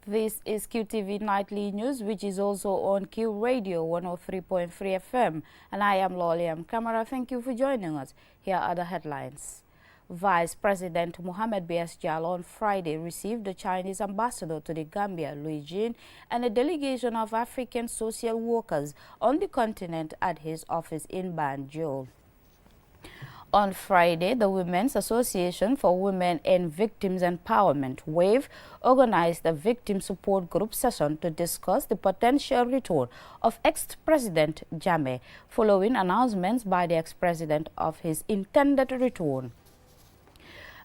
This is QTV Nightly News, which is also on Q Radio 103.3 FM. And I am Loliam Camara. Thank you for joining us. Here are the headlines. Vice President Mohamed B.S. Jallow on Friday received the Chinese ambassador to the Gambia, Louis Jean, and a delegation of African social workers on the continent at his office in Banjul. On Friday, the Women's Association for Women and Victims Empowerment, WAVE, organized a victim support group session to discuss the potential return of ex-President Jammeh, following announcements by the ex-president of his intended return.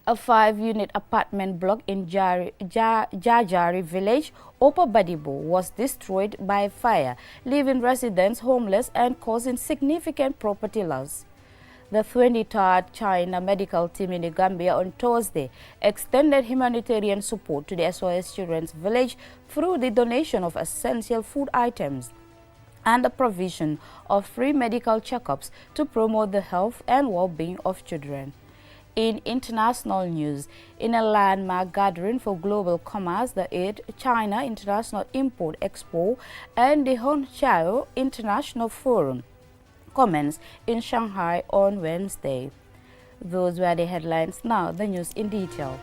A 5-unit apartment block in Jajari village, Upper Badibo, was destroyed by fire, leaving residents homeless and causing significant property loss. The 23rd China medical team in the Gambia on Thursday extended humanitarian support to the SOS Children's Village through the donation of essential food items and the provision of free medical checkups to promote the health and well-being of children. In international news, in a landmark gathering for global commerce, the 8th China International Import Expo and the Hongqiao International Forum commenced in Shanghai on Wednesday. Those were the headlines. Now, the news in detail.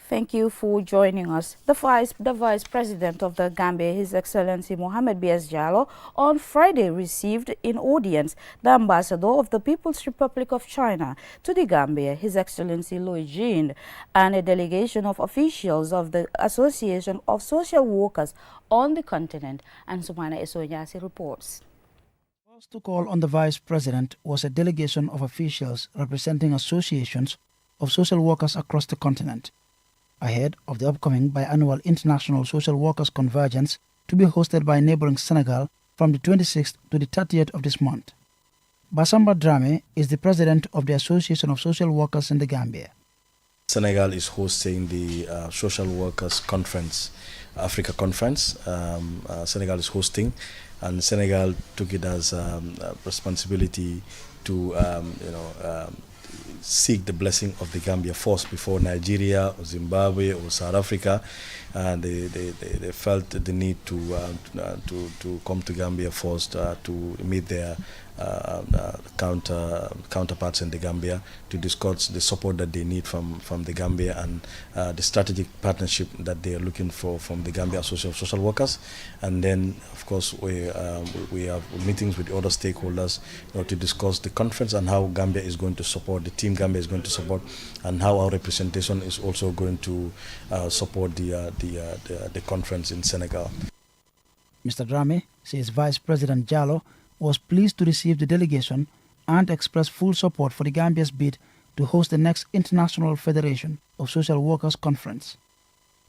Thank you for joining us. The Vice President of the Gambia, His Excellency Mohamed B.S. Jallow, on Friday received in audience the Ambassador of the People's Republic of China to the Gambia, His Excellency Louis Jean, and a delegation of officials of the Association of Social Workers on the continent. And Sumana Esonyasi reports. First to call on the Vice President was a delegation of officials representing associations of social workers across the continent, ahead of the upcoming biannual International Social Workers Convergence to be hosted by neighboring Senegal from the 26th to the 30th of this month. Basamba Dramé is the president of the Association of Social Workers in the Gambia. Senegal is hosting the Social Workers Conference, Africa Conference. Senegal is hosting, and Senegal took it as a responsibility to seek the blessing of the Gambia first before Nigeria or Zimbabwe or South Africa, and they felt the need to come to Gambia first to meet their counterparts in the Gambia to discuss the support that they need from the Gambia and the strategic partnership that they are looking for from the Gambia Association of Social Workers. And then, of course, we have meetings with other stakeholders to discuss the conference and how Gambia is going to support, the team Gambia is going to support, and how our representation is also going to support the conference in Senegal. Mr. Dramé says Vice President Jallow was pleased to receive the delegation and express full support for the Gambia's bid to host the next International Federation of Social Workers Conference.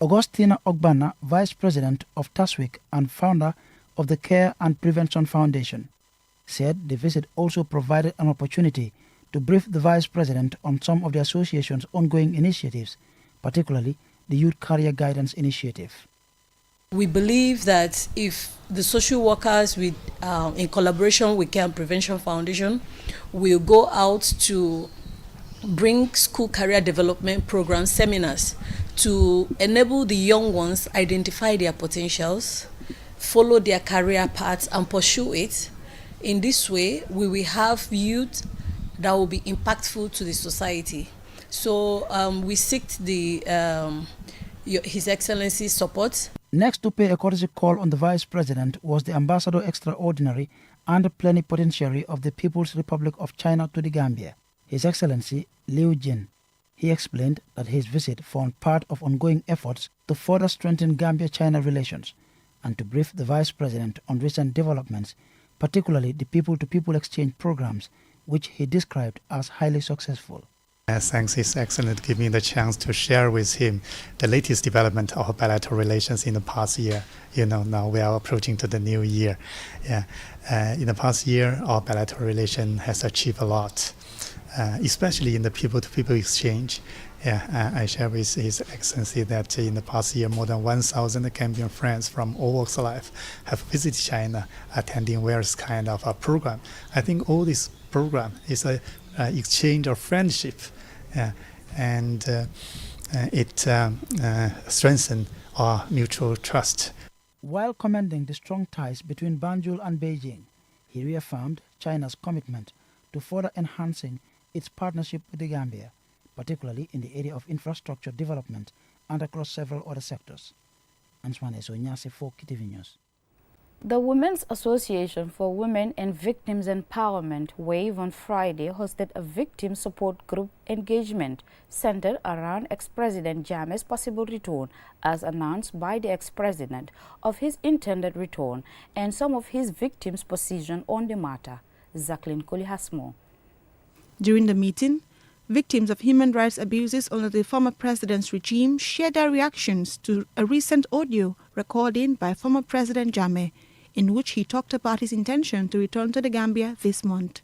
Augustina Ogbana, Vice President of TASWIC and founder of the Care and Prevention Foundation, said the visit also provided an opportunity to brief the Vice President on some of the association's ongoing initiatives, particularly the Youth Career Guidance Initiative. We believe that if the social workers, in collaboration with Care and Prevention Foundation, will go out to bring school career development programs, seminars, to enable the young ones identify their potentials, follow their career paths, and pursue it. In this way, we will have youth that will be impactful to the society. So we seek His Excellency's support. Next to pay a courtesy call on the Vice President was the Ambassador Extraordinary and Plenipotentiary of the People's Republic of China to the Gambia, His Excellency Liu Jin. He explained that his visit formed part of ongoing efforts to further strengthen Gambia-China relations and to brief the Vice President on recent developments, particularly the people-to-people exchange programs, which he described as highly successful. Thanks His Excellency giving me the chance to share with him the latest development of bilateral relations in the past year. Now we are approaching to the new year. In the past year, our bilateral relation has achieved a lot. especially in the people-to-people exchange. I share with His Excellency that in the past year, more than 1,000 Gambian friends from all walks of life have visited China, attending various kind of a program. I think all this program is a exchange of friendship, and it strengthens our mutual trust. While commending the strong ties between Banjul and Beijing, he reaffirmed China's commitment to further enhancing its partnership with the Gambia, particularly in the area of infrastructure development and across several other sectors. Antoine Sonyasi for KTV News. The Women's Association for Women and Victims Empowerment, WAVE, on Friday hosted a victim support group engagement centered around ex-President Jammeh's possible return, as announced by the ex-president, of his intended return and some of his victims' position on the matter. Jacqueline Koli has more. During the meeting, victims of human rights abuses under the former president's regime shared their reactions to a recent audio recording by former President Jammeh, in which he talked about his intention to return to the Gambia this month.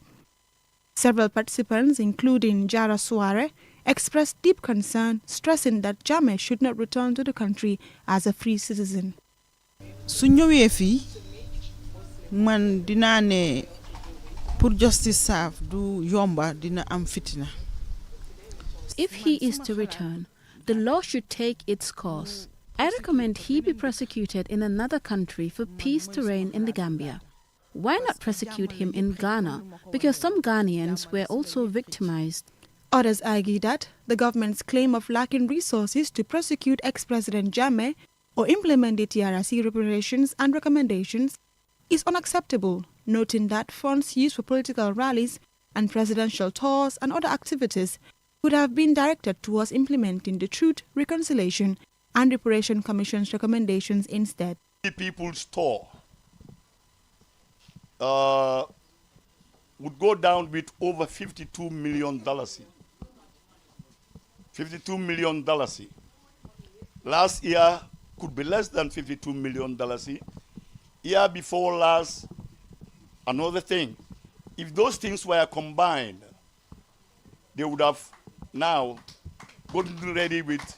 Several participants, including Jara Suare, expressed deep concern, stressing that Jammeh should not return to the country as a free citizen. Su ñëwee fii man dinaa ne pour justice serve du yomba dina am fitina. If he is to return, the law should take its course. I recommend he be prosecuted in another country for peace to reign in the Gambia. Why not prosecute him in Ghana? Because some Ghanaians were also victimized. Others argue that the government's claim of lacking resources to prosecute ex-President Jammeh or implement the TRRC reparations and recommendations is unacceptable, noting that funds used for political rallies and presidential tours and other activities would have been directed towards implementing the Truth, Reconciliation and Reparation Commission's recommendations instead. The People's Tour would go down with over $52 million. $52 million. Last year could be less than $52 million. Year before last, another thing. If those things were combined, they would have now gotten ready with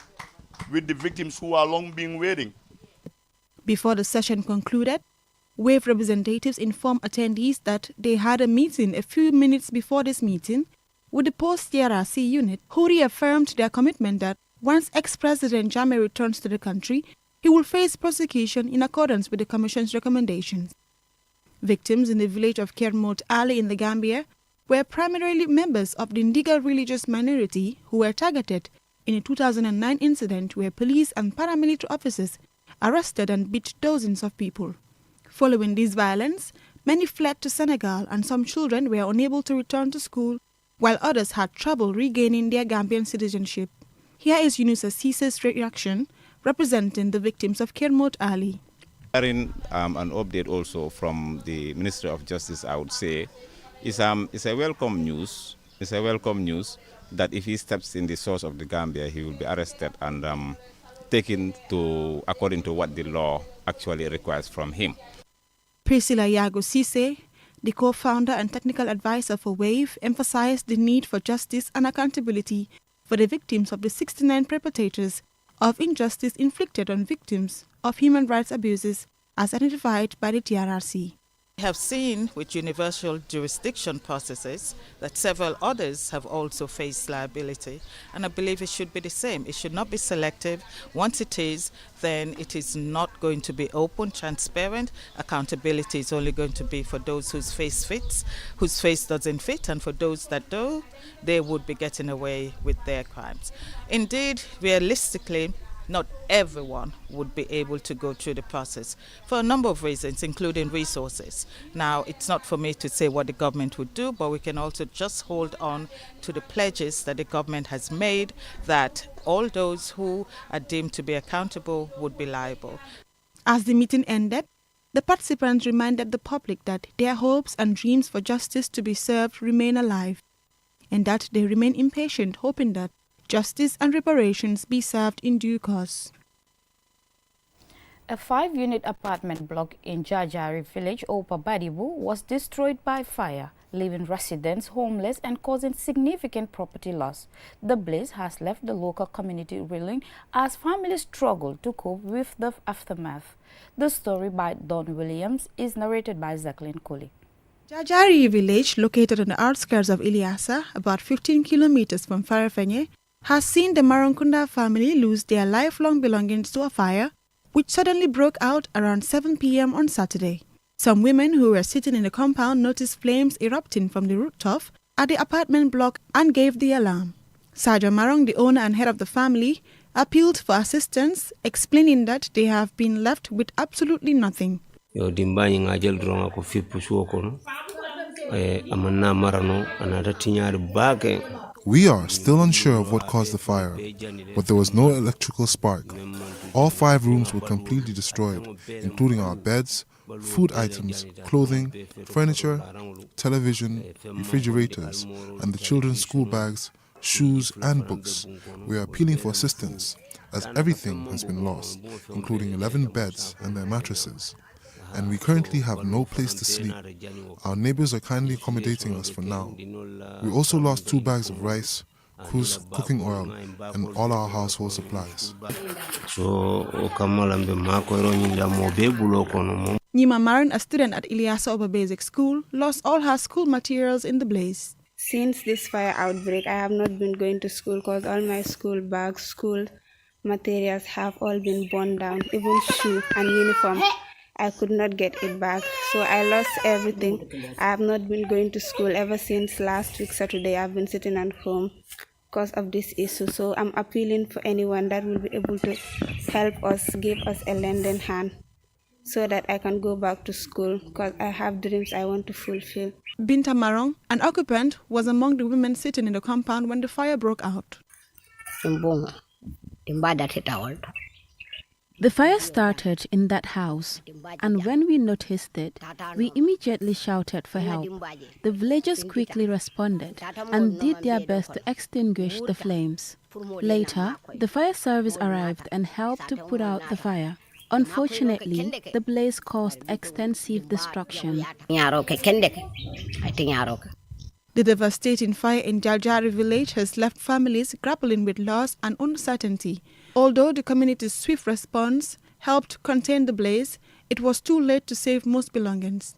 the victims who are long been waiting. Before the session concluded, WAVE representatives informed attendees that they had a meeting a few minutes before this meeting with the post-TRRC unit, who reaffirmed their commitment that once ex-President Jammeh returns to the country, he will face prosecution in accordance with the Commission's recommendations. Victims in the village of Kermot Ali in the Gambia were primarily members of the Ndiga religious minority who were targeted in a 2009 incident where police and paramilitary officers arrested and beat dozens of people. Following this violence, many fled to Senegal and some children were unable to return to school, while others had trouble regaining their Gambian citizenship. Here is Yunusa Sisse's reaction, representing the victims of Kermot Ali. An update also from the Ministry of Justice, I would say, is a welcome news. It's a welcome news that if he steps in the source of the Gambia, he will be arrested and taken to according to what the law actually requires from him. Priscilla Yago Sisse, the co-founder and technical advisor for WAVE, emphasized the need for justice and accountability for the victims of the 69 perpetrators of injustice inflicted on victims of human rights abuses as identified by the TRRC. We have seen with universal jurisdiction processes that several others have also faced liability, and I believe it should be the same. It should not be selective. Once it is, then it is not going to be open, transparent. Accountability is only going to be for those whose face fits, whose face doesn't fit, and for those that do, they would be getting away with their crimes. Indeed, realistically, not everyone would be able to go through the process for a number of reasons, including resources. Now, it's not for me to say what the government would do, but we can also just hold on to the pledges that the government has made that all those who are deemed to be accountable would be liable. As the meeting ended, the participants reminded the public that their hopes and dreams for justice to be served remain alive, and that they remain impatient, hoping that justice and reparations be served in due course. A 5-unit apartment block in Jajari village, Opa Badibu, was destroyed by fire, leaving residents homeless and causing significant property loss. The blaze has left the local community reeling as families struggle to cope with the aftermath. The story by Don Williams is narrated by Jacqueline Colley. Jajari village, located on the outskirts of Ilyasa, about 15 kilometers from Farafenye, has seen the Marankunda family lose their lifelong belongings to a fire which suddenly broke out around 7 p.m. on Saturday. Some women who were sitting in the compound noticed flames erupting from the rooftop at the apartment block and gave the alarm. Saja Marong, the owner and head of the family, appealed for assistance, explaining that they have been left with absolutely nothing. We are still unsure of what caused the fire, but there was no electrical spark. All 5 rooms were completely destroyed, including our beds, food items, clothing, furniture, television, refrigerators, and the children's school bags, shoes, and books. We are appealing for assistance, as everything has been lost, including 11 beds and their mattresses. And we currently have no place to sleep. Our neighbors are kindly accommodating us for now. We also lost 2 bags of rice, cooking oil, and all our household supplies. Nima Maran, a student at Ilyasa Oba Basic School, lost all her school materials in the blaze. Since this fire outbreak, I have not been going to school because all my school bags, school materials have all been burned down, even shoe and uniform. I could not get it back, so I lost everything. I have not been going to school ever since last week Saturday. I've been sitting at home because of this issue, so I'm appealing for anyone that will be able to help us, give us a lending hand so that I can go back to school because I have dreams I want to fulfill. Binta Marong, an occupant, was among the women sitting in the compound when the fire broke out. The fire started in that house, and when we noticed it, we immediately shouted for help. The villagers quickly responded and did their best to extinguish the flames. Later, the fire service arrived and helped to put out the fire. Unfortunately, the blaze caused extensive destruction. The devastating fire in Jajari village has left families grappling with loss and uncertainty. Although the community's swift response helped contain the blaze, it was too late to save most belongings.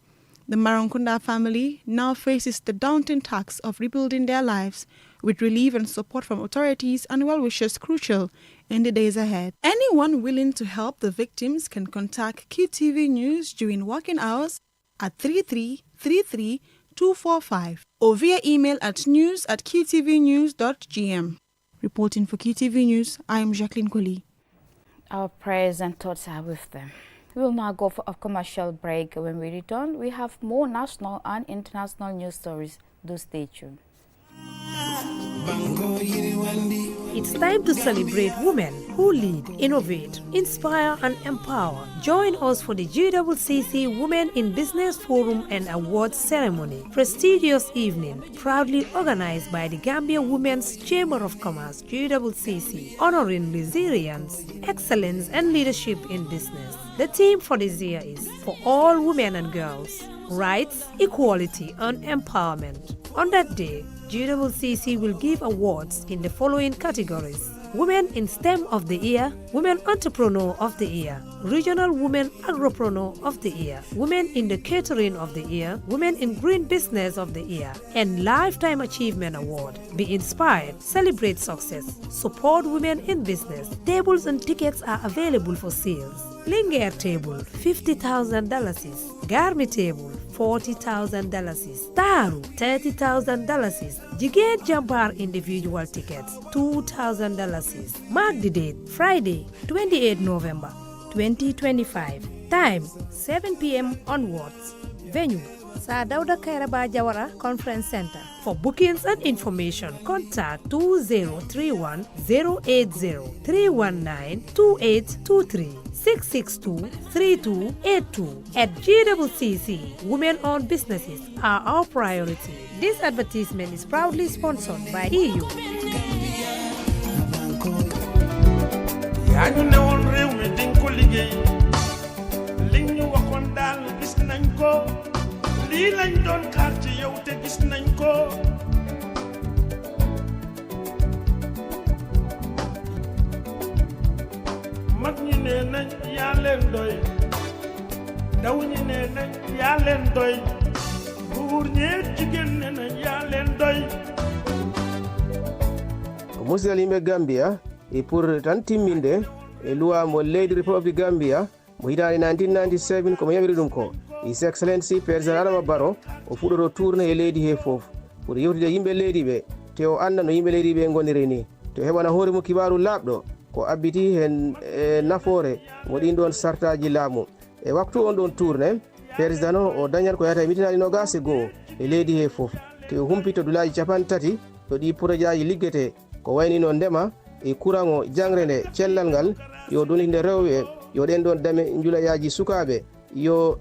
The Marankunda family now faces the daunting task of rebuilding their lives, with relief and support from authorities and well-wishers crucial in the days ahead. Anyone willing to help the victims can contact QTV News during working hours at 3333-245 or via email at news@qtvnews.gm. Reporting for QTV News, I am Jacqueline Colley. Our prayers and thoughts are with them. We will now go for a commercial break. When we return, we have more national and international news stories. Do stay tuned. It's time to celebrate women who lead, innovate, inspire, and empower. Join us for the GWCC Women in Business Forum and Awards Ceremony, prestigious evening, proudly organized by the Gambia Women's Chamber of Commerce, GWCC, honoring resilience, excellence, and leadership in business. The theme for this year is For All Women and Girls, Rights, Equality, and Empowerment. On that day, GWCC will give awards in the following categories: Women in STEM of the Year, Women Entrepreneur of the Year, Regional Women Agropreneur of the Year, Women in the Catering of the Year, Women in Green Business of the Year, and Lifetime Achievement Award. Be inspired, celebrate success, support women in business. Tables and tickets are available for sales. Linger table, $50,000. Garmi table, $40,000. Taru, $30,000. Jigéen Jambar individual tickets, $2,000. Mark the date, Friday, 28 November 2025. Time, 7 p.m. onwards. Venue, Sir Dauda Kairaba Jawara Conference Center. For bookings and information, contact 2031-080-319-2823. 662-3282. At GWCC, women-owned businesses are our priority. This advertisement is proudly sponsored by EU. yaa ñu newoon réew mi dañ ko liggéey lii lañ doon xaar ci yow te gis nañ ko mag ñi nee nañ yaa leen doy ndaw ñi nee nañ yaa leen doy góor ñeek jigéen nee nañ yaa leen doy musidal yimɓe gambia e pour tan timminde e loi mo leydi republic gambia mo hitande 1997 komo yamiri ɗum ko his excellency président adama barrow o fuɗɗoto tourné e leydi he foof pour yewtide yimɓe leydi ɓe te o anda no yimɓe leydi ɓe gondiri ni to heɓana hoore mum kibaru laaɓɗo ko abbiti hen nafoore mo ɗin ɗon sartaji laamu e waktu on ɗon tourné président o dañat ko yata e mitinaɗi nogase goho e leydi he foof te o humpito dulaji capan tati to ɗi projet aji liggete ko wayni no ndema e courant o jangre nde cellal ngal yo donide rewɓe yo ɗen ɗon dame julayaji sukaɓe yo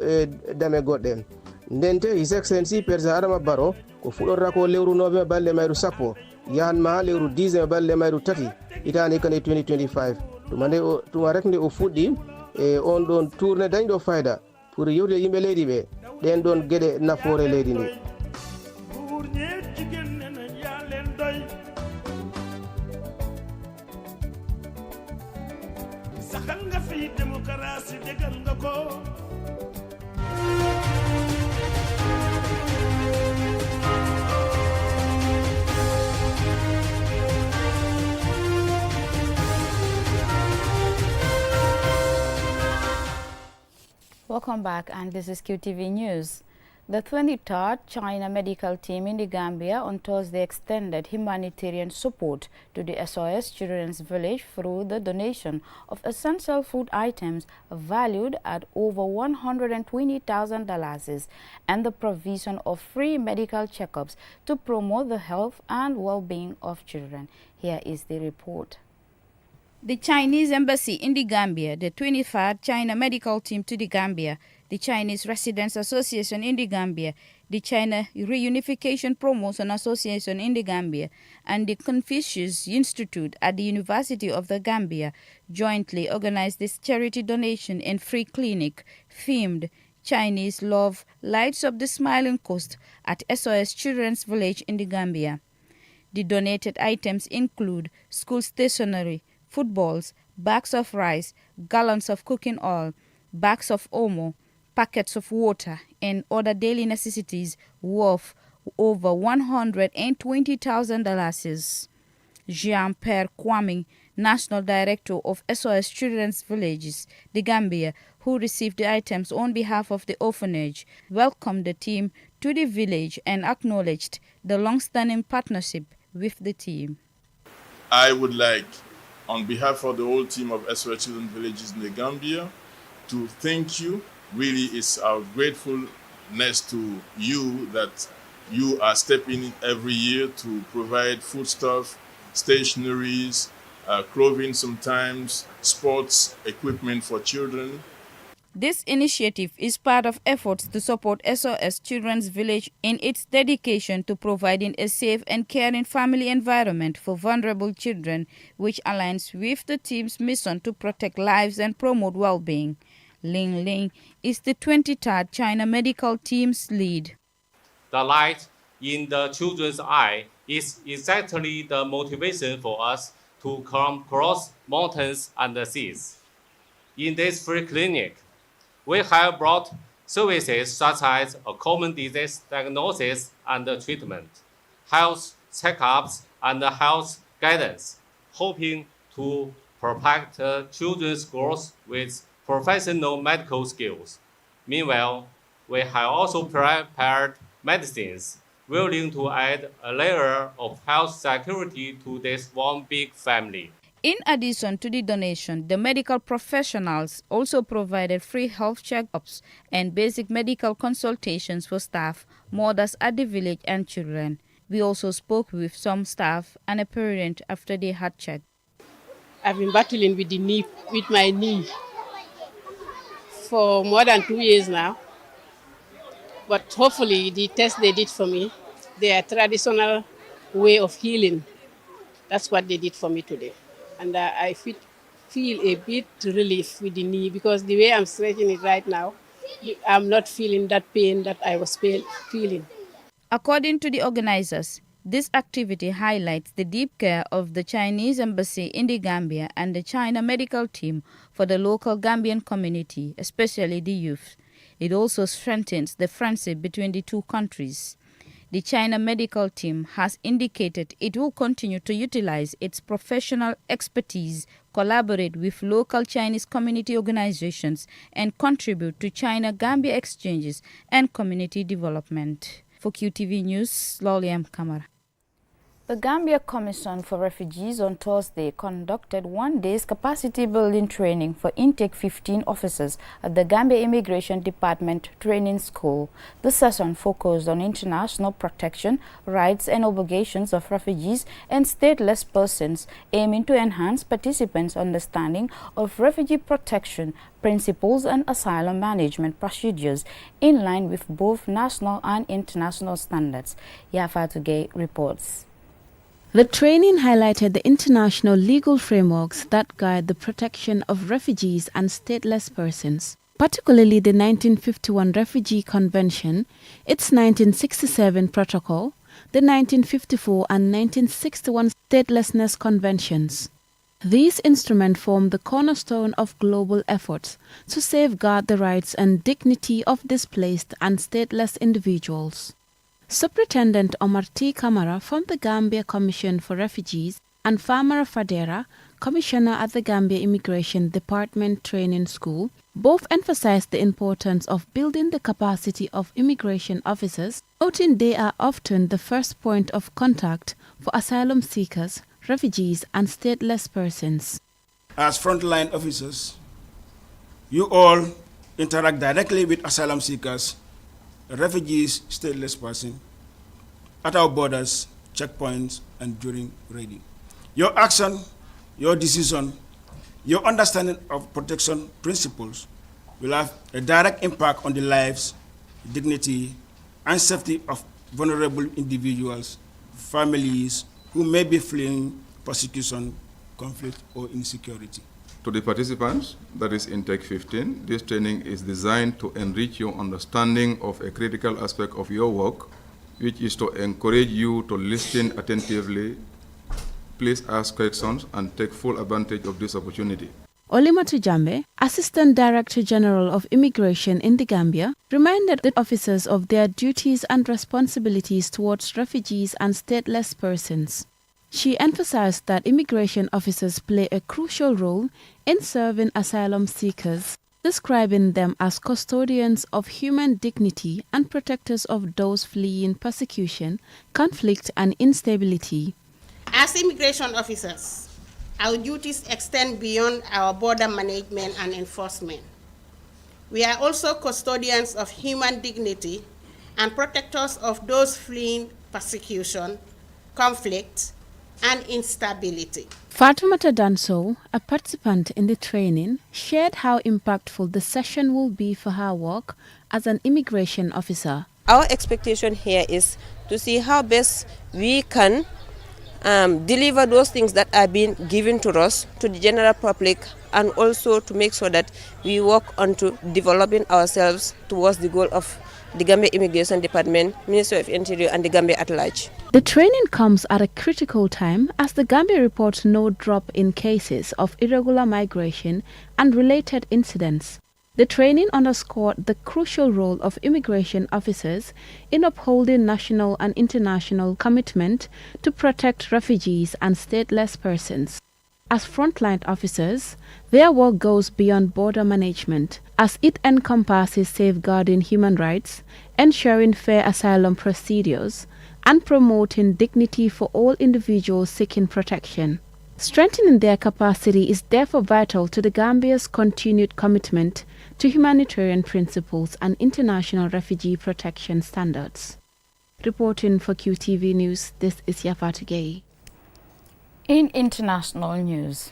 dame goɗɗe ndente his excellency président adama barrow ko fuɗɗorta ko lewru novembre balɗe mayru sappo yahanma ha lewru 10 balɗe mayru tati hitande kande 2025 tuma rek nde o fuɗɗi e on ɗon tourné dañɗo fayda pour yewtude yimɓe leydi ɓe ɗen ɗon gueɗe nafoore leydi ndi saxal nga fi démocratie dégal nga ko Welcome back, and this is QTV News. The 23rd China medical team in the Gambia on Thursday extended humanitarian support to the SOS Children's Village through the donation of essential food items valued at over $120,000 and the provision of free medical checkups to promote the health and well-being of children. Here is the report. The Chinese Embassy in the Gambia, the 23rd China medical team to the Gambia, the Chinese Residents Association in the Gambia, the China Reunification Promotion Association in the Gambia, and the Confucius Institute at the University of the Gambia jointly organized this charity donation and free clinic themed Chinese Love Lights Up the Smiling Coast at SOS Children's Village in the Gambia. The donated items include school stationery, footballs, bags of rice, gallons of cooking oil, bags of omo, packets of water, and other daily necessities worth over $120,000. Jean-Pierre Kwame, National Director of SOS Children's Villages, the Gambia, who received the items on behalf of the orphanage, welcomed the team to the village and acknowledged the long-standing partnership with the team. I would like, on behalf of the whole team of SOS Children's Villages in the Gambia, to thank you. Really, it's our gratefulness to you that you are stepping in every year to provide foodstuff, stationeries, clothing sometimes, sports equipment for children. This initiative is part of efforts to support SOS Children's Village in its dedication to providing a safe and caring family environment for vulnerable children, which aligns with the team's mission to protect lives and promote well-being. Ling Ling is the 23rd China medical team's lead. The light in the children's eye is exactly the motivation for us to come across mountains and seas. In this free clinic, we have brought services such as a common disease diagnosis and treatment, health checkups, and health guidance, hoping to protect children's growth with professional medical skills. Meanwhile, we have also prepared medicines willing to add a layer of health security to this one big family. In addition to the donation, the medical professionals also provided free health checkups and basic medical consultations for staff, mothers at the village, and children. We also spoke with some staff and a parent after they had checked. I've been battling with my knee for more than 2 years now. But hopefully the test they did for me, their traditional way of healing, that's what they did for me today. And I feel a bit relief with the knee because the way I'm stretching it right now, I'm not feeling that pain that I was feeling. According to the organizers, this activity highlights the deep care of the Chinese embassy in the Gambia and the China medical team for the local Gambian community, especially the youth. It also strengthens the friendship between the two countries. The China medical team has indicated it will continue to utilize its professional expertise, collaborate with local Chinese community organizations, and contribute to China-Gambia exchanges and community development. For QTV News, Loliam Kamara. The Gambia Commission for Refugees on Thursday conducted one-day's capacity-building training for intake 15 officers at the Gambia Immigration Department Training School. The session focused on international protection, rights and obligations of refugees and stateless persons, aiming to enhance participants' understanding of refugee protection principles and asylum management procedures in line with both national and international standards. Yafa Tugay reports. The training highlighted the international legal frameworks that guide the protection of refugees and stateless persons, particularly the 1951 Refugee Convention, its 1967 Protocol, the 1954 and 1961 Statelessness Conventions. These instruments form the cornerstone of global efforts to safeguard the rights and dignity of displaced and stateless individuals. Superintendent Omar T. Kamara from the Gambia Commission for Refugees and Famara Fadera, Commissioner at the Gambia Immigration Department Training School, both emphasized the importance of building the capacity of immigration officers, noting they are often the first point of contact for asylum seekers, refugees, and stateless persons. As frontline officers, you all interact directly with asylum seekers, refugees, stateless persons, at our borders, checkpoints, and during raiding. Your action, your decision, your understanding of protection principles will have a direct impact on the lives, dignity, and safety of vulnerable individuals, families who may be fleeing persecution, conflict, or insecurity. To the participants, that is intake 15, this training is designed to enrich your understanding of a critical aspect of your work, which is to encourage you to listen attentively, please ask questions, and take full advantage of this opportunity. Olimatu Jambe, Assistant Director General of Immigration in the Gambia, reminded the officers of their duties and responsibilities towards refugees and stateless persons. She emphasized that immigration officers play a crucial role in serving asylum seekers, describing them as custodians of human dignity and protectors of those fleeing persecution, conflict, and instability. As immigration officers, our duties extend beyond our border management and enforcement. We are also custodians of human dignity and protectors of those fleeing persecution, conflict, and instability. Fatoumata Danso, a participant in the training, shared how impactful the session will be for her work as an immigration officer. Our expectation here is to see how best we can deliver those things that are being given to us, to the general public, and also to make sure that we work on to developing ourselves towards the goal of the Gambia Immigration Department, Ministry of Interior, and the Gambia at large. The training comes at a critical time as the Gambia reports no drop in cases of irregular migration and related incidents. The training underscored the crucial role of immigration officers in upholding national and international commitment to protect refugees and stateless persons. As frontline officers, their work goes beyond border management, as it encompasses safeguarding human rights, ensuring fair asylum procedures, and promoting dignity for all individuals seeking protection. Strengthening their capacity is therefore vital to the Gambia's continued commitment to humanitarian principles and international refugee protection standards. Reporting for QTV News, this is Yafa Tugay. In international news,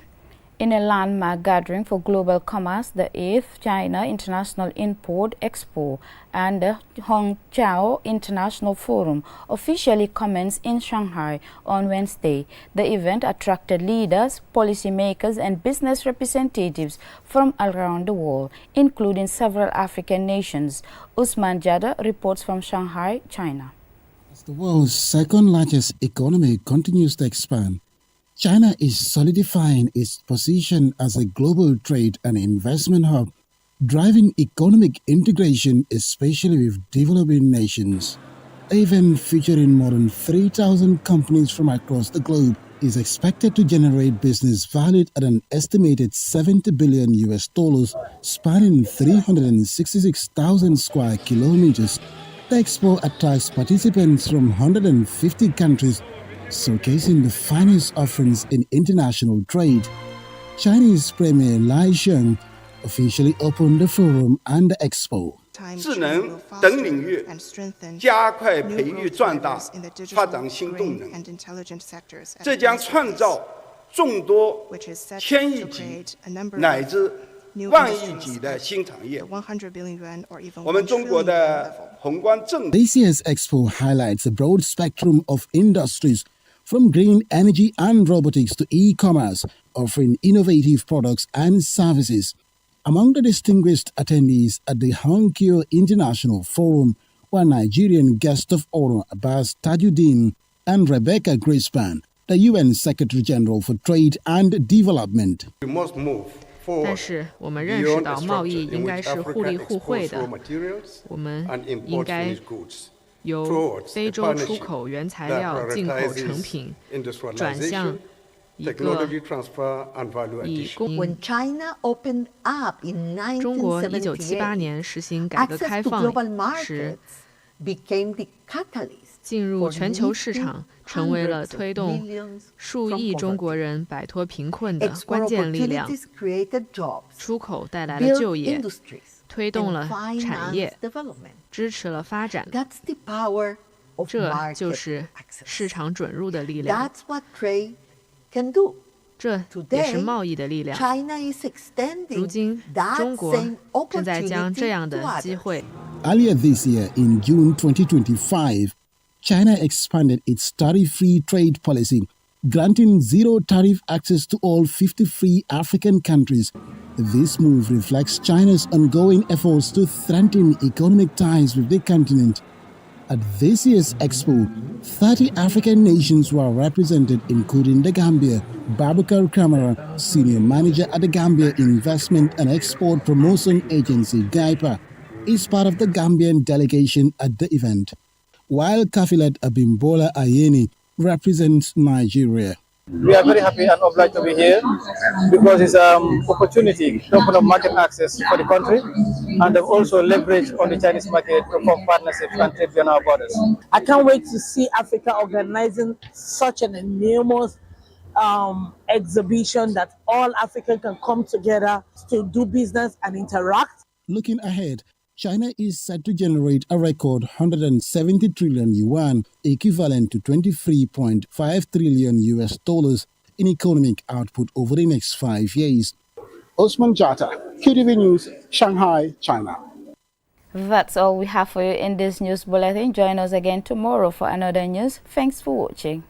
In a landmark gathering for global commerce, the 8th China International Import Expo and the Hongqiao International Forum officially commenced in Shanghai on Wednesday. The event attracted leaders, policymakers and business representatives from around the world, including several African nations. Usman Jada reports from Shanghai, China. As the world's second largest economy continues to expand, China is solidifying its position as a global trade and investment hub, driving economic integration, especially with developing nations. The event, featuring more than 3,000 companies from across the globe, is expected to generate business valued at an estimated $70 billion, spanning 366,000 square kilometers. The expo attracts participants from 150 countries, showcasing the finest offerings in international trade. Chinese Premier Lai Sheng officially opened the forum and the expo. 智能等领域加快培育壮大发展新动能，这将创造众多千亿级乃至万亿级的新产业。我们中国的宏观政。 This year's expo highlights a broad spectrum of industries, from green energy and robotics to e-commerce, offering innovative products and services. Among the distinguished attendees at the Hongqiao International Forum were Nigerian guest of honor Abbas Tajuddin and Rebecca Grispan, the UN Secretary General for Trade and Development. We must move 但是我们认识到贸易应该是互利互惠的，我们应该由非洲出口原材料、进口成品，转向一个以中国1978年实行改革开放时，进入全球市场，成为了推动数亿中国人摆脱贫困的关键力量。出口带来了就业，推动了产业，支持了发展。这就是市场准入的力量。这也是贸易的力量。如今，中国正在将这样的机会。Earlier this year, in June 2025, China expanded its tariff-free trade policy, granting zero tariff access to all 53 African countries. This move reflects China's ongoing efforts to strengthen economic ties with the continent. At this year's expo, 30 African nations were represented, including the Gambia. Babakar Kamara, senior manager at the Gambia Investment and Export Promotion Agency, GAIPA, is part of the Gambian delegation at the event, while Kafilat Abimbola Ayeni represents Nigeria. We are very happy and obliged to be here because it's an opportunity to open up market access for the country and also leverage on the Chinese market to form partnerships and trade beyond our borders. I can't wait to see Africa organizing such an enormous exhibition that all Africans can come together to do business and interact. Looking ahead, China is set to generate a record 170 trillion yuan, equivalent to $23.5 trillion in economic output over the next 5 years. Osman Jata, QTV News, Shanghai, China. That's all we have for you in this news bulletin. Join us again tomorrow for another news. Thanks for watching.